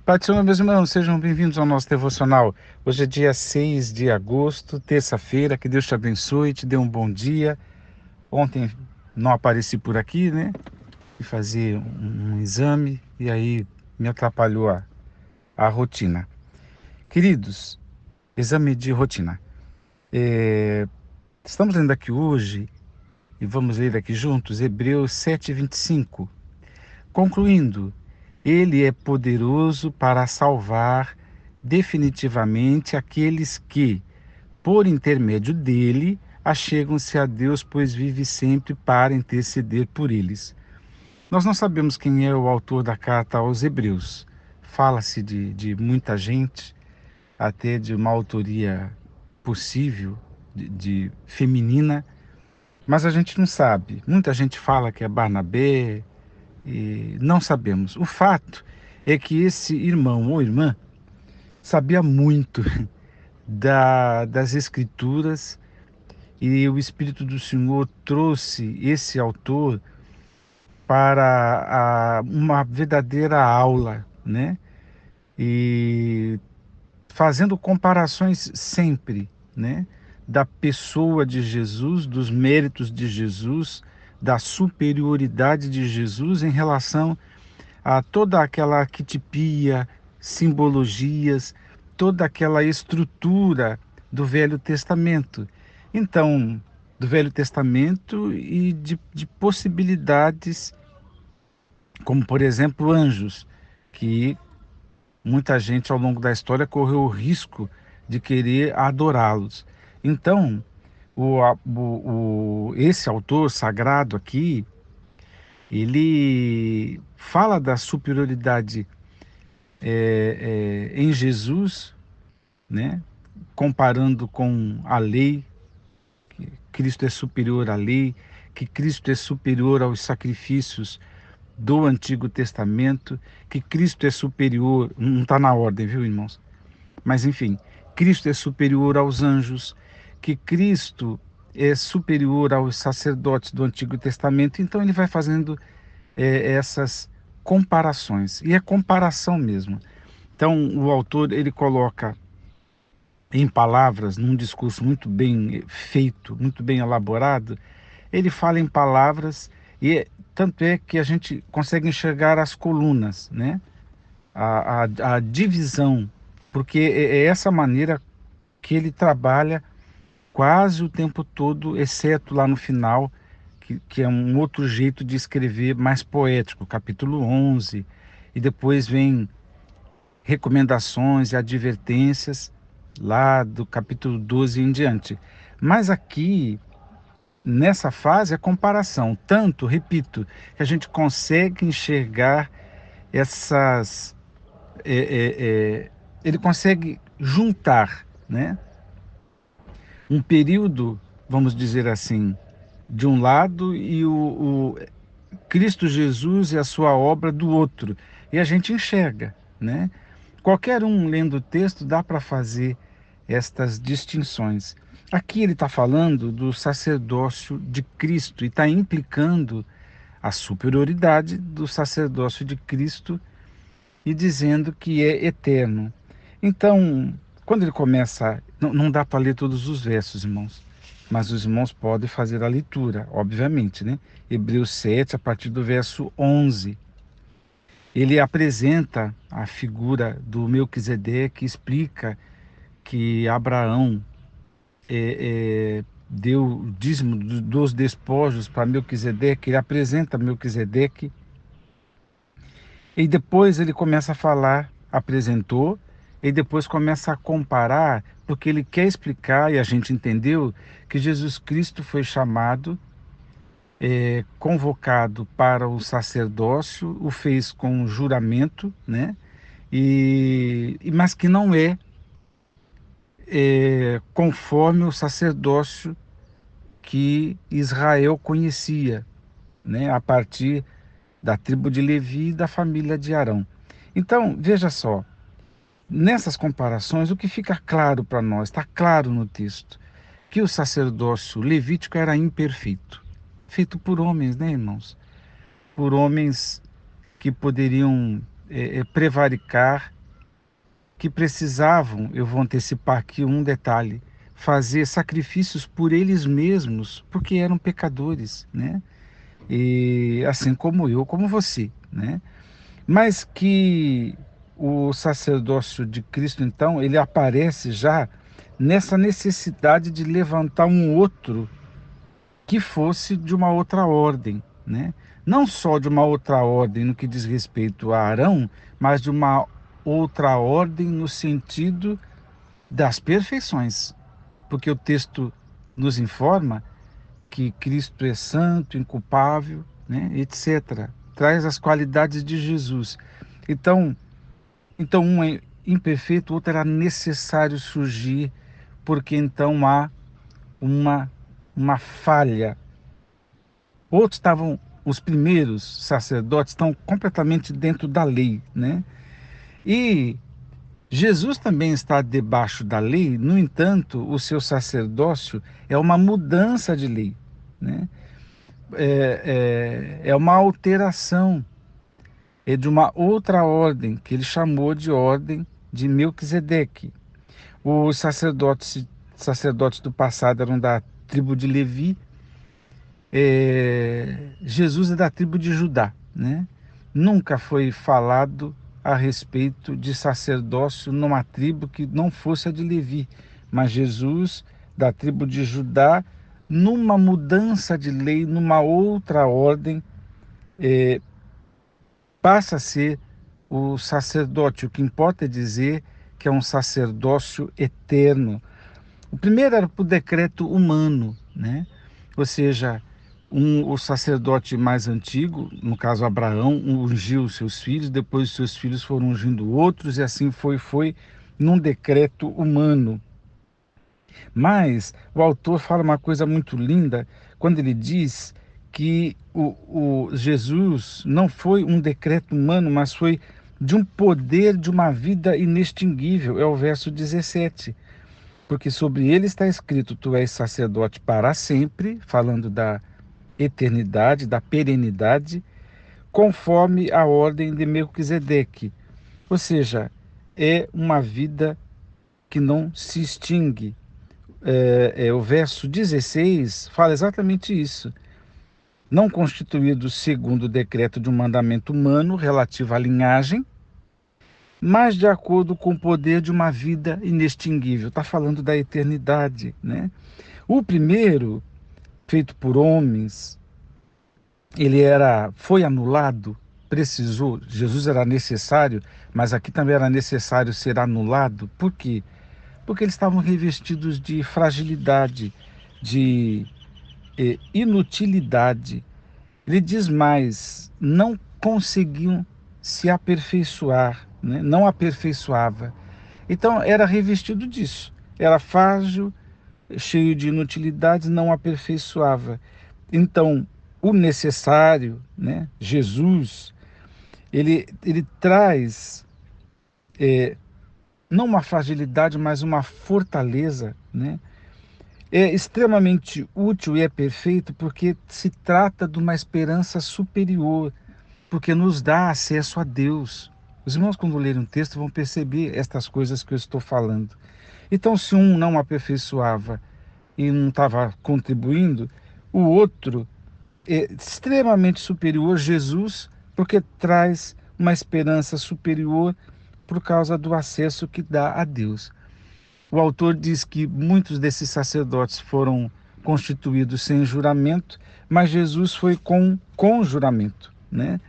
Pai do Senhor, meus irmãos, sejam bem-vindos ao nosso devocional. Hoje é dia 6 de agosto, terça-feira. Que Deus te abençoe, te dê um bom dia. Ontem não apareci por aqui, né? E fazer um exame e aí me atrapalhou a rotina. Queridos, exame de rotina. Estamos lendo aqui hoje e vamos ler aqui juntos Hebreus 7:25. Concluindo, ele é poderoso para salvar definitivamente aqueles que, por intermédio dele, achegam-se a Deus, pois vive sempre para interceder por eles. Nós não sabemos quem é o autor da carta aos Hebreus. Fala-se de muita gente, até de uma autoria possível, de feminina, mas a gente não sabe. Muita gente fala que é Barnabé, e não sabemos. O fato é que esse irmão ou irmã sabia muito das Escrituras e o Espírito do Senhor trouxe esse autor para uma verdadeira aula, né? E fazendo comparações sempre, né? Da pessoa de Jesus, dos méritos de Jesus, da superioridade de Jesus em relação a toda aquela arquetipia, simbologias, toda aquela estrutura do Velho Testamento. Então, do Velho Testamento e de possibilidades, como por exemplo anjos, que muita gente ao longo da história correu o risco de querer adorá-los. Então, esse autor sagrado aqui, ele fala da superioridade em Jesus, né? Comparando com a lei, que Cristo é superior à lei, que Cristo é superior aos sacrifícios do Antigo Testamento, que Cristo é superior, não está na ordem, viu, irmãos? Mas enfim, Cristo é superior aos anjos, que Cristo é superior aos sacerdotes do Antigo Testamento. Então ele vai fazendo essas comparações, e é comparação mesmo. Então, o autor ele coloca em palavras, num discurso muito bem feito, muito bem elaborado, ele fala em palavras e tanto é que a gente consegue enxergar as colunas, né? A divisão, porque é essa maneira que ele trabalha quase o tempo todo, exceto lá no final, que é um outro jeito de escrever mais poético, capítulo 11, e depois vem recomendações e advertências lá do capítulo 12 em diante. Mas aqui, nessa fase, é comparação. Tanto, repito, que a gente consegue enxergar essas. é, é, é, ele consegue juntar, né, um período, vamos dizer assim, de um lado e o Cristo Jesus e a sua obra do outro. E a gente enxerga, né? Qualquer um lendo o texto dá para fazer estas distinções. Aqui ele está falando do sacerdócio de Cristo e está implicando a superioridade do sacerdócio de Cristo e dizendo que é eterno. Então, quando ele começa, não dá para ler todos os versos, irmãos, mas os irmãos podem fazer a leitura, obviamente, né? Hebreus 7, a partir do verso 11. Ele apresenta a figura do Melquisedeque, explica que Abraão deu o dízimo dos despojos para Melquisedeque, ele apresenta Melquisedeque, e depois ele começa a falar, apresentou, e depois começa a comparar, porque ele quer explicar, e a gente entendeu, que Jesus Cristo foi chamado, convocado para o sacerdócio, o fez com juramento, né? Mas que não conforme o sacerdócio que Israel conhecia, né? A partir da tribo de Levi e da família de Arão. Então, veja só, nessas comparações, o que fica claro para nós, está claro no texto, que o sacerdócio levítico era imperfeito, feito por homens, né, irmãos? Por homens que poderiam prevaricar que precisavam, eu vou antecipar aqui um detalhe, fazer sacrifícios por eles mesmos, porque eram pecadores, né? E assim como eu, como você, né? Mas que o sacerdócio de Cristo, então, ele aparece já nessa necessidade de levantar um outro que fosse de uma outra ordem, né? Não só de uma outra ordem no que diz respeito a Arão, mas de uma outra ordem no sentido das perfeições, porque o texto nos informa que Cristo é santo, inculpável, né, etc. Traz as qualidades de Jesus. Então, então um é imperfeito, o outro era necessário surgir, porque então há uma, uma falha. Outros estavam, os primeiros sacerdotes estão completamente dentro da lei, né? E Jesus também está debaixo da lei, no entanto, o seu sacerdócio é uma mudança de lei, né? É uma alteração, é de uma outra ordem, que ele chamou de ordem de Melquisedeque. Os sacerdotes do passado eram da tribo de Levi, Jesus é da tribo de Judá, né? Nunca foi falado a respeito de sacerdócio numa tribo que não fosse a de Levi, mas Jesus, da tribo de Judá, numa mudança de lei, numa outra ordem, passa a ser o sacerdote. O que importa é dizer que é um sacerdócio eterno. O primeiro era por decreto humano, né? Ou seja, o sacerdote mais antigo, no caso Abraão, ungiu os seus filhos, depois os seus filhos foram ungindo outros, e assim foi num decreto humano. Mas o autor fala uma coisa muito linda quando ele diz que o Jesus não foi um decreto humano, mas foi de um poder de uma vida inextinguível. É o verso 17. Porque sobre ele está escrito: tu és sacerdote para sempre, falando da eternidade, da perenidade, conforme a ordem de Melquisedeque. Ou seja, é uma vida que não se extingue. O verso 16 fala exatamente isso. Não constituído segundo o decreto de um mandamento humano relativo à linhagem, mas de acordo com o poder de uma vida inextinguível. Está falando da eternidade, né? O primeiro, feito por homens, foi anulado, precisou, Jesus era necessário, mas aqui também era necessário ser anulado. Por quê? Porque eles estavam revestidos de fragilidade, de inutilidade. Ele diz mais, não conseguiam se aperfeiçoar, né? Não aperfeiçoava. Então era revestido disso, era frágil, cheio de inutilidades, não aperfeiçoava. Então, o necessário, né, Jesus, ele traz não uma fragilidade, mas uma fortaleza, né? É extremamente útil e é perfeito porque se trata de uma esperança superior, porque nos dá acesso a Deus. Os irmãos, quando lerem um texto, vão perceber estas coisas que eu estou falando. Então, se um não aperfeiçoava e não estava contribuindo, o outro é extremamente superior, Jesus, porque traz uma esperança superior por causa do acesso que dá a Deus. O autor diz que muitos desses sacerdotes foram constituídos sem juramento, mas Jesus foi com juramento, né?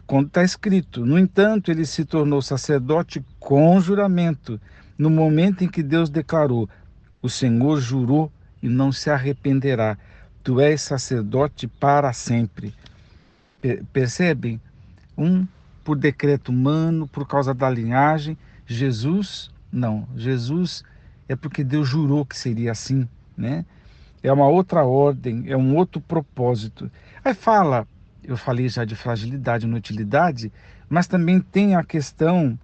Quando está escrito, no entanto, ele se tornou sacerdote com juramento, no momento em que Deus declarou: o Senhor jurou e não se arrependerá, tu és sacerdote para sempre. Percebem? Um por decreto humano, por causa da linhagem. Jesus, não. Jesus é porque Deus jurou que seria assim, né? É uma outra ordem, é um outro propósito. Aí fala, eu falei já de fragilidade e inutilidade, mas também tem a questão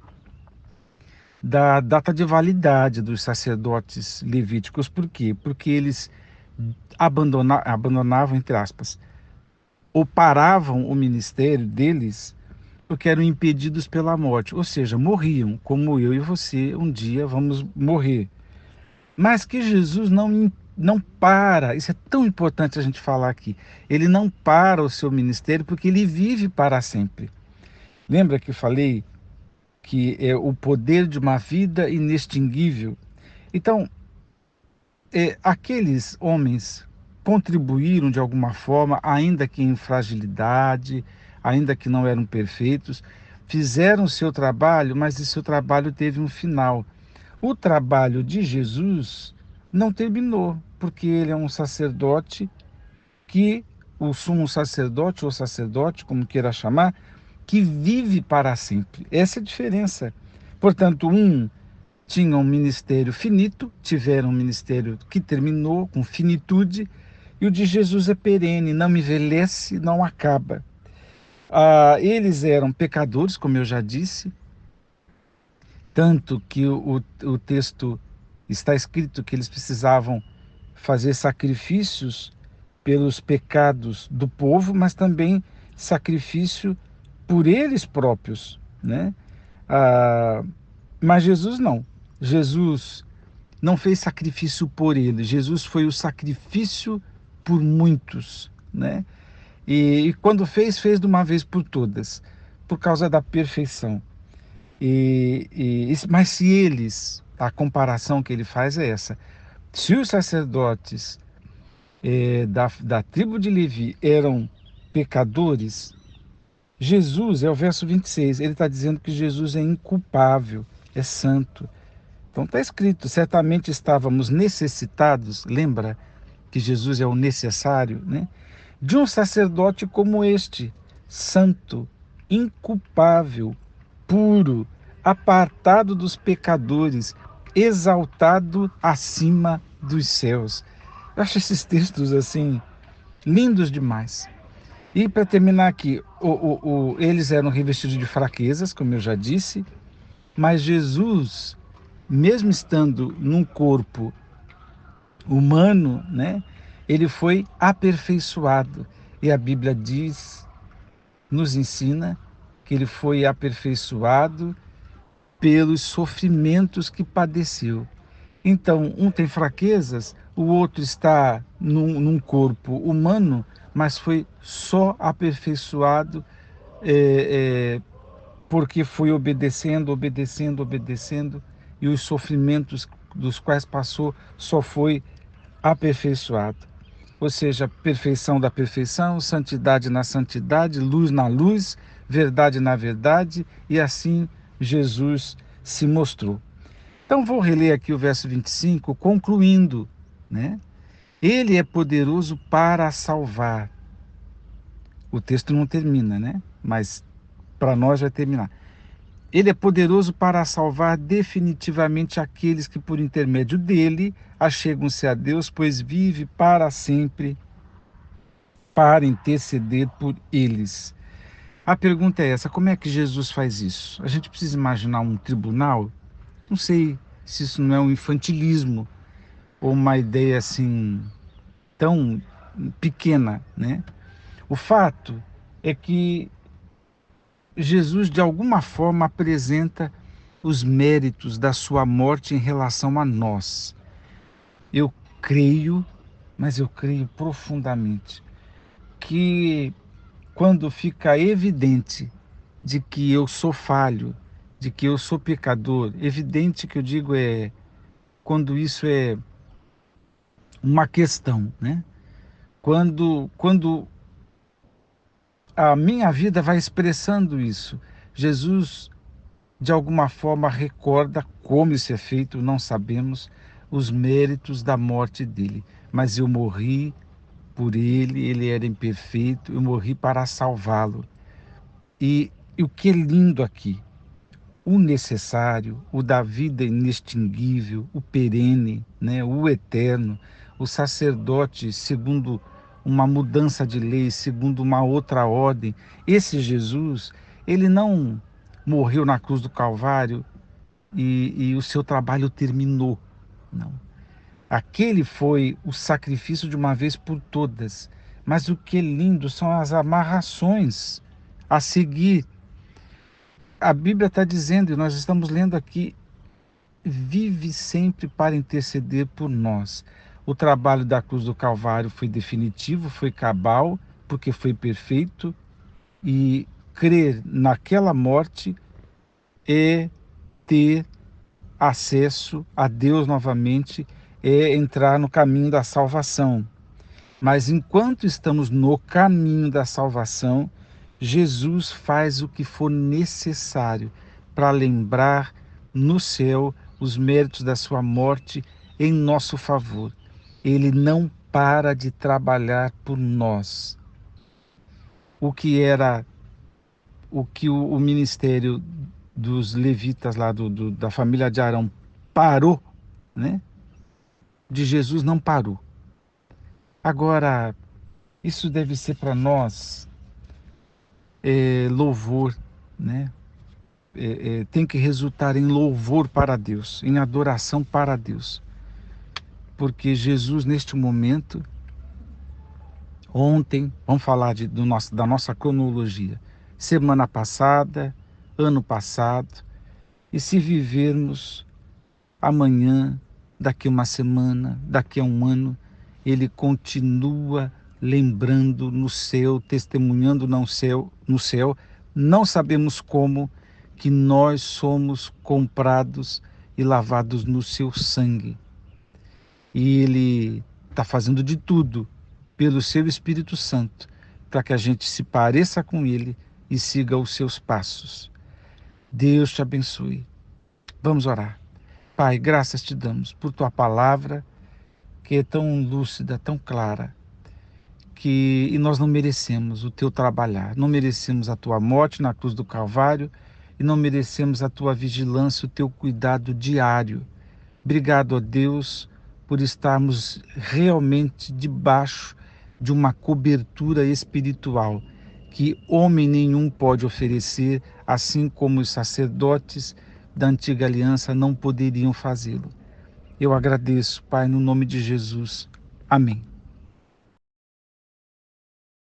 da data de validade dos sacerdotes levíticos. Por quê? Porque eles abandonavam, entre aspas, ou paravam o ministério deles porque eram impedidos pela morte, ou seja, morriam, como eu e você um dia vamos morrer. Mas que Jesus não para, isso é tão importante a gente falar aqui, ele não para o seu ministério porque ele vive para sempre. Lembra que eu falei que é o poder de uma vida inextinguível? Então, aqueles homens contribuíram de alguma forma, ainda que em fragilidade, ainda que não eram perfeitos, fizeram o seu trabalho, mas o seu trabalho teve um final. O trabalho de Jesus não terminou, porque ele é um sacerdote que, o sumo sacerdote ou sacerdote, como queira chamar, que vive para sempre. Essa é a diferença. Portanto, tinha um ministério finito, tiveram um ministério que terminou com finitude, e o de Jesus é perene, não envelhece, não acaba. Eles eram pecadores, como eu já disse, tanto que o texto está escrito que eles precisavam fazer sacrifícios pelos pecados do povo, mas também sacrifício por eles próprios, né? Mas Jesus não. Jesus não fez sacrifício por ele. Jesus foi o sacrifício por muitos, né? E quando fez de uma vez por todas, por causa da perfeição. Mas se eles, a comparação que ele faz é essa, se os sacerdotes da tribo de Levi eram pecadores, Jesus, é o verso 26, ele está dizendo que Jesus é inculpável, é santo. Então está escrito, certamente estávamos necessitados, lembra que Jesus é o necessário, né? De um sacerdote como este, santo, inculpável, puro, apartado dos pecadores, exaltado acima dos céus. Eu acho esses textos assim lindos demais. E para terminar aqui, eles eram revestidos de fraquezas, como eu já disse, mas Jesus, mesmo estando num corpo humano, né, ele foi aperfeiçoado. E a Bíblia diz, nos ensina, que ele foi aperfeiçoado pelos sofrimentos que padeceu. Então, um tem fraquezas, o outro está num corpo humano, mas foi só aperfeiçoado porque foi obedecendo, obedecendo, obedecendo, e os sofrimentos dos quais passou só foi aperfeiçoado. Ou seja, perfeição da perfeição, santidade na santidade, luz na luz, verdade na verdade, e assim Jesus se mostrou. Então vou reler aqui o verso 25, concluindo, né? Ele é poderoso para salvar. O texto não termina, né? Mas para nós vai terminar. Ele é poderoso para salvar definitivamente aqueles que, por intermédio dele, achegam-se a Deus, pois vive para sempre para interceder por eles. A pergunta é essa: como é que Jesus faz isso? A gente precisa imaginar um tribunal? Não sei se isso não é um infantilismo ou uma ideia assim tão pequena, né? O fato é que Jesus, de alguma forma, apresenta os méritos da sua morte em relação a nós. Eu creio, mas eu creio profundamente, que quando fica evidente de que eu sou falho, de que eu sou pecador, evidente que eu digo quando isso é uma questão, né? Quando a minha vida vai expressando isso, Jesus de alguma forma recorda como isso é feito, não sabemos os méritos da morte dele, mas eu morri por ele, ele era imperfeito, eu morri para salvá-lo. E o que é lindo aqui, o necessário, o da vida inextinguível, o perene, né, o eterno, o sacerdote segundo uma mudança de lei, segundo uma outra ordem. Esse Jesus, ele não morreu na cruz do Calvário e o seu trabalho terminou. Não. Aquele foi o sacrifício de uma vez por todas. Mas o que é lindo são as amarrações a seguir. a Bíblia está dizendo, e nós estamos lendo aqui, vive sempre para interceder por nós. O trabalho da cruz do Calvário foi definitivo, foi cabal, porque foi perfeito, e crer naquela morte é ter acesso a Deus novamente, é entrar no caminho da salvação. Mas enquanto estamos no caminho da salvação, Jesus faz o que for necessário para lembrar no céu os méritos da sua morte em nosso favor. Ele não para de trabalhar por nós. O que era o ministério dos levitas lá da família de Arão parou, né? De Jesus não parou. Agora, isso deve ser para nós louvor, né? Tem que resultar em louvor para Deus, em adoração para Deus. Porque Jesus, neste momento, ontem, vamos falar da nossa cronologia, semana passada, ano passado, e se vivermos amanhã, daqui uma semana, daqui a um ano, ele continua lembrando no céu, testemunhando no céu, não sabemos como, que nós somos comprados e lavados no seu sangue. E ele está fazendo de tudo pelo seu Espírito Santo para que a gente se pareça com ele e siga os seus passos. Deus te abençoe. Vamos orar. Pai, graças te damos por tua palavra, que é tão lúcida, tão clara, e nós não merecemos o teu trabalhar, não merecemos a tua morte na cruz do Calvário e não merecemos a tua vigilância, o teu cuidado diário. Obrigado a Deus por estarmos realmente debaixo de uma cobertura espiritual que homem nenhum pode oferecer, assim como os sacerdotes da antiga aliança não poderiam fazê-lo. Eu agradeço, Pai, no nome de Jesus. Amém.